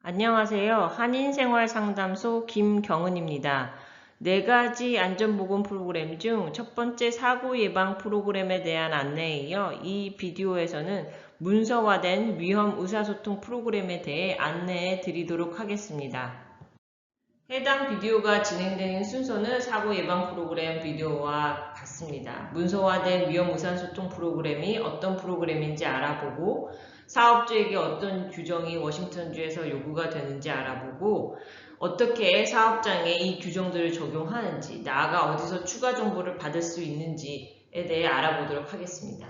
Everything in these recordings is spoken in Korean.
안녕하세요. 한인생활상담소 김경은입니다. 4가지 안전보건 프로그램 중 첫 번째 사고 예방 프로그램에 대한 안내에 이어 이 비디오에서는 문서화된 위험 의사소통 프로그램에 대해 안내해 드리도록 하겠습니다. 해당 비디오가 진행되는 순서는 사고 예방 프로그램 비디오와 같습니다. 문서화된 위험 의사소통 프로그램이 어떤 프로그램인지 알아보고 사업주에게 어떤 규정이 워싱턴주에서 요구가 되는지 알아보고 어떻게 사업장에 이 규정들을 적용하는지 나아가 어디서 추가 정보를 받을 수 있는지에 대해 알아보도록 하겠습니다.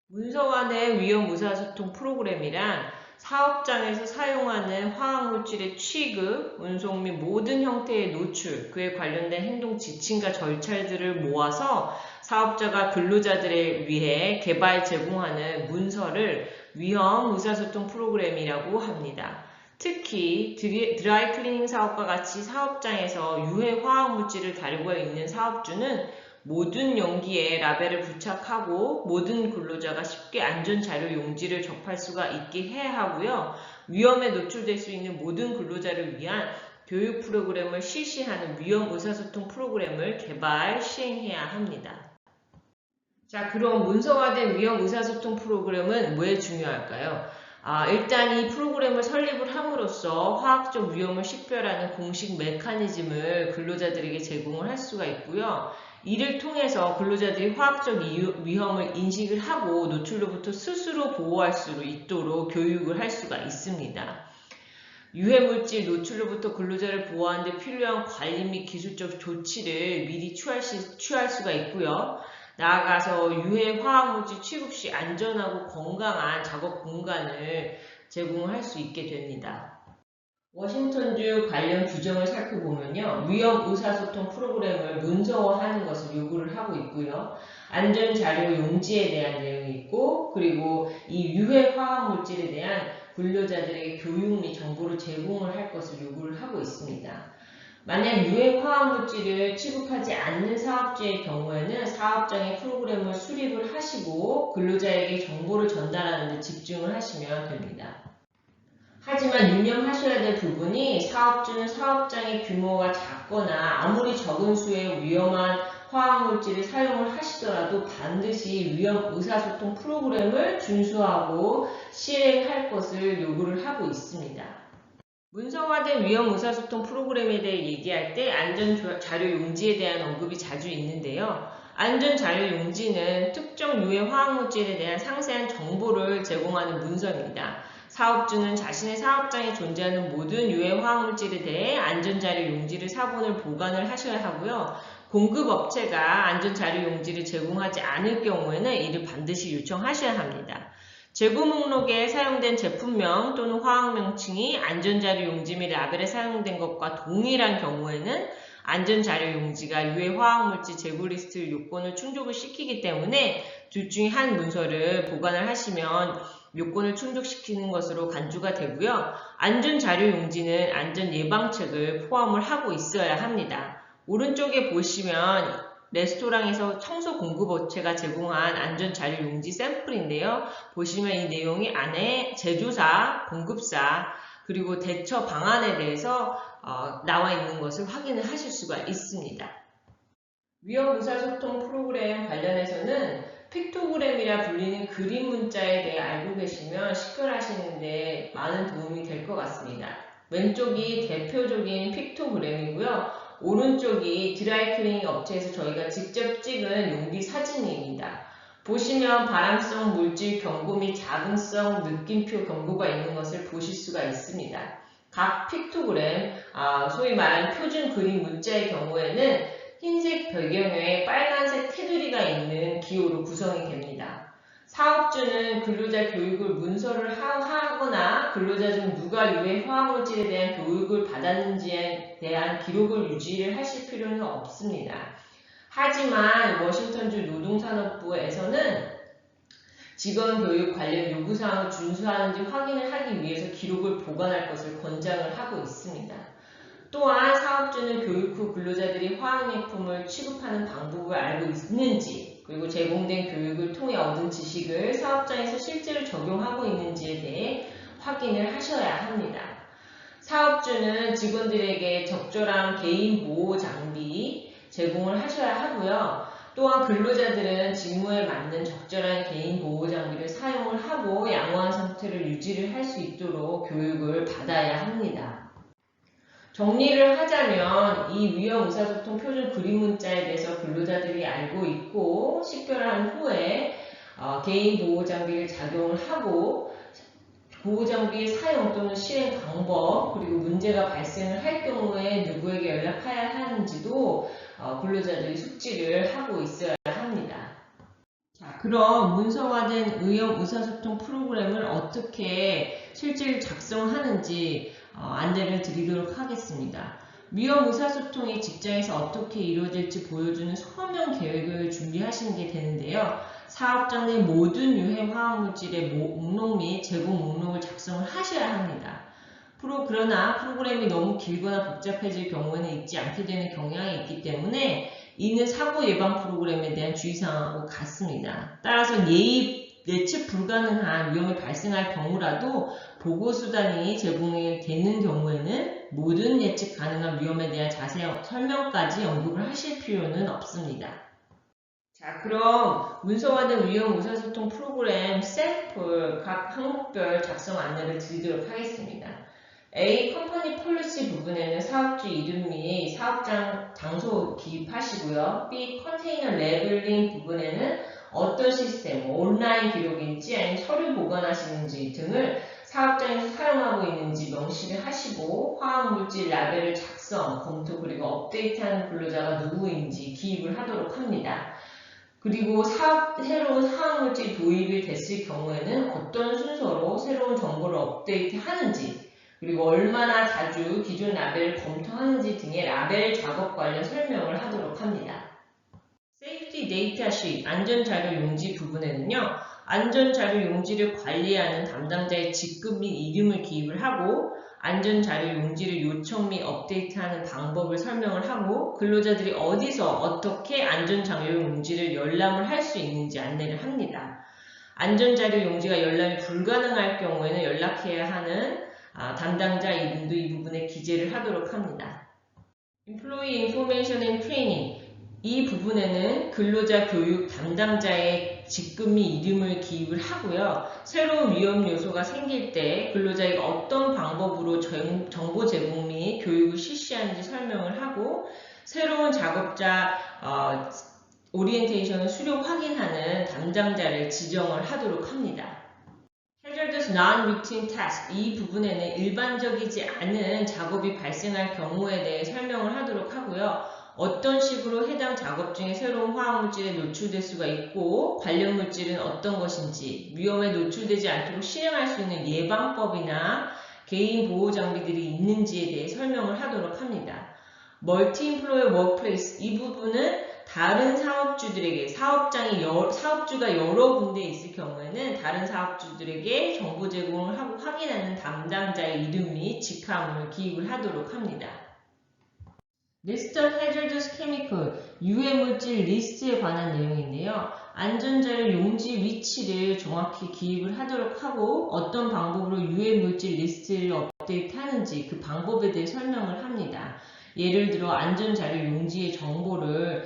문서화된 위험 의사소통 프로그램이란 사업장에서 사용하는 화학물질의 취급, 운송 및 모든 형태의 노출, 그에 관련된 행동 지침과 절차들을 모아서 사업자가 근로자들에 위해 개발 제공하는 문서를 위험 의사소통 프로그램이라고 합니다. 특히 드라이클리닝 사업과 같이 사업장에서 유해 화학물질을 다루고 있는 사업주는 모든 용기에 라벨을 부착하고 모든 근로자가 쉽게 안전자료 용지를 접할 수가 있게 해야 하고요. 위험에 노출될 수 있는 모든 근로자를 위한 교육 프로그램을 실시하는 위험 의사소통 프로그램을 개발, 시행해야 합니다. 자, 그럼 문서화된 위험 의사소통 프로그램은 왜 중요할까요? 일단 이 프로그램을 설립을 함으로써 화학적 위험을 식별하는 공식 메커니즘을 근로자들에게 제공을 할 수가 있고요. 이를 통해서 근로자들이 화학적 위험을 인식을 하고 노출로부터 스스로 보호할 수 있도록 교육을 할 수가 있습니다. 유해물질 노출로부터 근로자를 보호하는 데 필요한 관리 및 기술적 조치를 미리 취할 수가 있고요. 나아가서 유해 화학물질 취급 시 안전하고 건강한 작업 공간을 제공할 수 있게 됩니다. 워싱턴주 관련 규정을 살펴보면요. 위험 의사소통 프로그램을 문서화하는 것을 요구를 하고 있고요. 안전자료 용지에 대한 내용이 있고 그리고 이 유해 화학물질에 대한 근로자들에게 교육 및 정보를 제공을 할 것을 요구를 하고 있습니다. 만약 유해 화학물질을 취급하지 않는 사업주의 경우에는 사업장의 프로그램을 수립을 하시고 근로자에게 정보를 전달하는 데 집중을 하시면 됩니다. 하지만 유념하셔야 될 부분이 사업주는 사업장의 규모가 작거나 아무리 적은 수의 위험한 화학물질을 사용을 하시더라도 반드시 위험 의사소통 프로그램을 준수하고 시행할 것을 요구를 하고 있습니다. 문서화된 위험 의사소통 프로그램에 대해 얘기할 때 안전자료 용지에 대한 언급이 자주 있는데요. 안전자료 용지는 특정 유해 화학물질에 대한 상세한 정보를 제공하는 문서입니다. 사업주는 자신의 사업장에 존재하는 모든 유해 화학물질에 대해 안전자료 용지를 사본을 보관을 하셔야 하고요. 공급업체가 안전자료 용지를 제공하지 않을 경우에는 이를 반드시 요청하셔야 합니다. 재고 목록에 사용된 제품명 또는 화학명칭이 안전자료 용지 및 라벨에 사용된 것과 동일한 경우에는 안전자료 용지가 유해 화학물질 재고 리스트 요건을 충족을 시키기 때문에 둘 중에 한 문서를 보관을 하시면 요건을 충족시키는 것으로 간주가 되고요. 안전자료 용지는 안전예방책을 포함을 하고 있어야 합니다. 오른쪽에 보시면 레스토랑에서 청소 공급업체가 제공한 안전자료 용지 샘플인데요. 보시면 이 내용이 안에 제조사, 공급사, 그리고 대처 방안에 대해서 나와 있는 것을 확인을 하실 수가 있습니다. 위험 의사소통 프로그램 관련해서는 픽토그램이라 불리는 그림 문자에 대해 알고 계시면 식별하시는데 많은 도움이 될 것 같습니다. 왼쪽이 대표적인 픽토그램이고요. 오른쪽이 드라이클리닝 업체에서 저희가 직접 찍은 용기 사진입니다. 보시면 발암성 물질 경고 및 작은성 느낌표 경고가 있는 것을 보실 수가 있습니다. 각 픽토그램, 소위 말하는 표준 그림 문자의 경우에는 흰색 배경에 빨간색 테두리가 있는 기호로 구성이 됩니다. 사업주는 근로자 교육을 문서를 하거나 근로자 중 누가 유해 화학물질에 대한 교육을 받았는지에 대한 기록을 유지를 하실 필요는 없습니다. 하지만 워싱턴주 노동산업부에서는 직원교육 관련 요구사항을 준수하는지 확인을 하기 위해서 기록을 보관할 것을 권장을 하고 있습니다. 또한 사업주는 교육 후 근로자들이 화학약품을 취급하는 방법을 알고 있는지 그리고 제공된 교육을 통해 얻은 지식을 사업장에서 실제로 적용하고 있는지에 대해 확인을 하셔야 합니다. 사업주는 직원들에게 적절한 개인 보호 장비 제공을 하셔야 하고요. 또한 근로자들은 직무에 맞는 적절한 개인 보호 장비를 사용을 하고 양호한 상태를 유지를 할 수 있도록 교육을 받아야 합니다. 정리를 하자면 이 위험 의사소통 표준 그림 문자에 대해서 근로자들이 알고 있고 식별한 후에 개인 보호 장비를 작용을 하고 보호 장비의 사용 또는 실행 방법 그리고 문제가 발생을 할 경우에 누구에게 연락해야 하는지도 근로자들이 숙지를 하고 있어야 합니다. 자, 그럼 문서화된 위험 의사소통 프로그램을 어떻게 실제로 작성하는지 안내를 드리도록 하겠습니다. 위험 의사소통이 직장에서 어떻게 이루어질지 보여주는 서명 계획을 준비하시는 게 되는데요. 사업장 내 모든 유해 화학물질의 목록 및 제공 목록을 작성을 하셔야 합니다. 그러나 프로그램이 너무 길거나 복잡해질 경우에는 읽지 않게 되는 경향이 있기 때문에 이는 사고 예방 프로그램에 대한 주의사항하고 같습니다. 따라서 예측 불가능한 위험이 발생할 경우라도 보고수단이 제공이 되는 경우에는 모든 예측 가능한 위험에 대한 자세한 설명까지 언급을 하실 필요는 없습니다. 자, 그럼 문서화된 위험 의사소통 프로그램 샘플 각 항목별 작성 안내를 드리도록 하겠습니다. A. 컴퍼니 폴리시 부분에는 사업주 이름 및 사업장 장소 기입하시고요. B. 컨테이너 레벨링 부분에는 어떤 시스템, 온라인 기록인지 아니면 서류 보관하시는지 등을 사업장에서 사용하고 있는지 명시를 하시고 화학물질 라벨을 작성, 검토 그리고 업데이트하는 근로자가 누구인지 기입을 하도록 합니다. 그리고 새로운 화학물질 도입이 됐을 경우에는 어떤 순서로 새로운 정보를 업데이트하는지 그리고 얼마나 자주 기존 라벨을 검토하는지 등의 라벨 작업 관련 설명을 하도록 합니다. 세이프티 데이터 쉿, 안전자료 용지 부분에는요. 안전자료 용지를 관리하는 담당자의 직급 및 이름을 기입을 하고 안전자료 용지를 요청 및 업데이트하는 방법을 설명을 하고 근로자들이 어디서 어떻게 안전자료 용지를 열람을 할 수 있는지 안내를 합니다. 안전자료 용지가 열람이 불가능할 경우에는 연락해야 하는 담당자 이름도 이 부분에 기재를 하도록 합니다. Employee Information and Training 이 부분에는 근로자 교육 담당자의 직급 및 이름을 기입을 하고요. 새로운 위험 요소가 생길 때 근로자에게 어떤 방법으로 정보 제공 및 교육을 실시하는지 설명을 하고 새로운 작업자 오리엔테이션을 수료 확인하는 담당자를 지정을 하도록 합니다. Hazardous Non-Routine Task 이 부분에는 일반적이지 않은 작업이 발생할 경우에 대해 설명을 하도록 하고요. 어떤 식으로 해당 작업 중에 새로운 화학물질에 노출될 수가 있고 관련 물질은 어떤 것인지 위험에 노출되지 않도록 실행할 수 있는 예방법이나 개인 보호 장비들이 있는지에 대해 설명을 하도록 합니다. Multi-Employer Workplace 이 부분은 다른 사업주들에게 사업주가 여러 군데에 있을 경우에는 다른 사업주들에게 정보 제공을 하고 확인하는 담당자의 이름 및 직함을 기입을 하도록 합니다. List of Hazardous Chemical 유해물질 리스트에 관한 내용인데요. 안전자료 용지 위치를 정확히 기입을 하도록 하고 어떤 방법으로 유해물질 리스트를 업데이트하는지 그 방법에 대해 설명을 합니다. 예를 들어 안전자료 용지의 정보를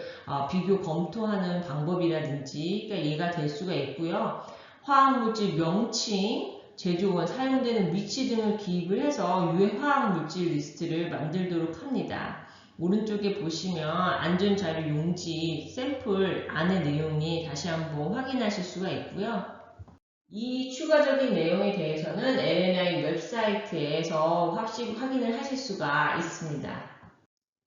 비교 검토하는 방법이라든지 얘가 될 수가 있고요. 화학물질 명칭, 제조원, 사용되는 위치 등을 기입을 해서 유해 화학물질 리스트를 만들도록 합니다. 오른쪽에 보시면 안전자료 용지 샘플 안의 내용이 다시 한번 확인하실 수가 있고요. 이 추가적인 내용에 대해서는 LNI 웹사이트에서 확인을 하실 수가 있습니다.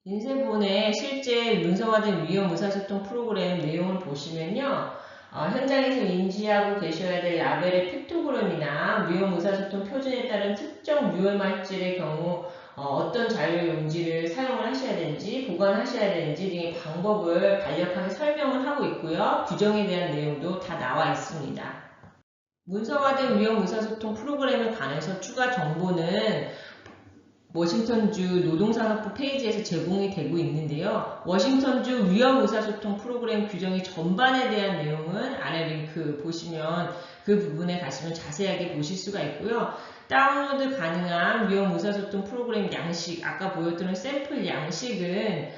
인쇄본의 실제 문서화된 위험 의사소통 프로그램 내용을 보시면요. 현장에서 인지하고 계셔야 될 라벨의 픽토그램이나 위험 의사소통 표준에 따른 특정 유해물질의 경우 어떤 자료 용지를 사용을 하셔야 되는지 보관하셔야 되는지 등의 방법을 간략하게 설명을 하고 있고요. 규정에 대한 내용도 다 나와 있습니다. 문서화된 위험 의사소통 프로그램에 관해서 추가 정보는 워싱턴주 노동산업부 페이지에서 제공이 되고 있는데요. 워싱턴주 위험 의사소통 프로그램 규정의 전반에 대한 내용은 아래 링크 보시면 그 부분에 가시면 자세하게 보실 수가 있고요. 다운로드 가능한 위험 의사소통 프로그램 양식, 아까 보여드린 샘플 양식은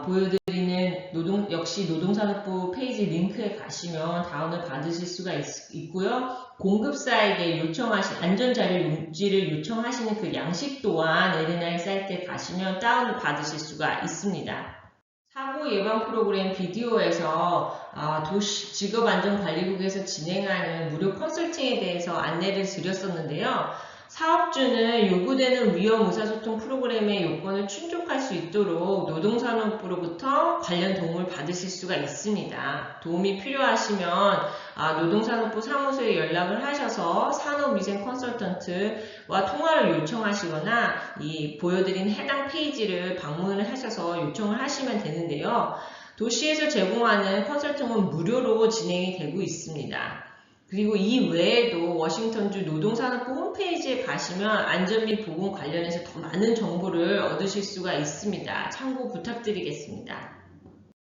보여드리는 역시 노동산업부 페이지 링크에 가시면 다운을 받으실 수가 있고요. 공급사에게 안전자료 용지를 요청하시는 그 양식 또한 에르나이 사이트에 가시면 다운을 받으실 수가 있습니다. 사고 예방 프로그램 비디오에서 도시 직업안전관리국에서 진행하는 무료 컨설팅에 대해서 안내를 드렸었는데요. 사업주는 요구되는 위험 의사소통 프로그램의 요건을 충족할 수 있도록 노동산업부로부터 관련 도움을 받으실 수가 있습니다. 도움이 필요하시면 노동산업부 사무소에 연락을 하셔서 산업위생 컨설턴트와 통화를 요청하시거나 이 보여드린 해당 페이지를 방문을 하셔서 요청을 하시면 되는데요. 도시에서 제공하는 컨설팅은 무료로 진행이 되고 있습니다. 그리고 이 외에도 워싱턴주 노동산업부 홈페이지에 가시면 안전 및 보건 관련해서 더 많은 정보를 얻으실 수가 있습니다. 참고 부탁드리겠습니다.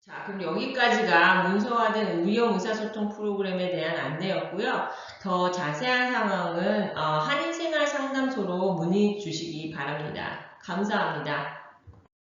자, 그럼 여기까지가 문서화된 위험 의사소통 프로그램에 대한 안내였고요. 더 자세한 상황은 한인생활상담소로 문의 주시기 바랍니다. 감사합니다.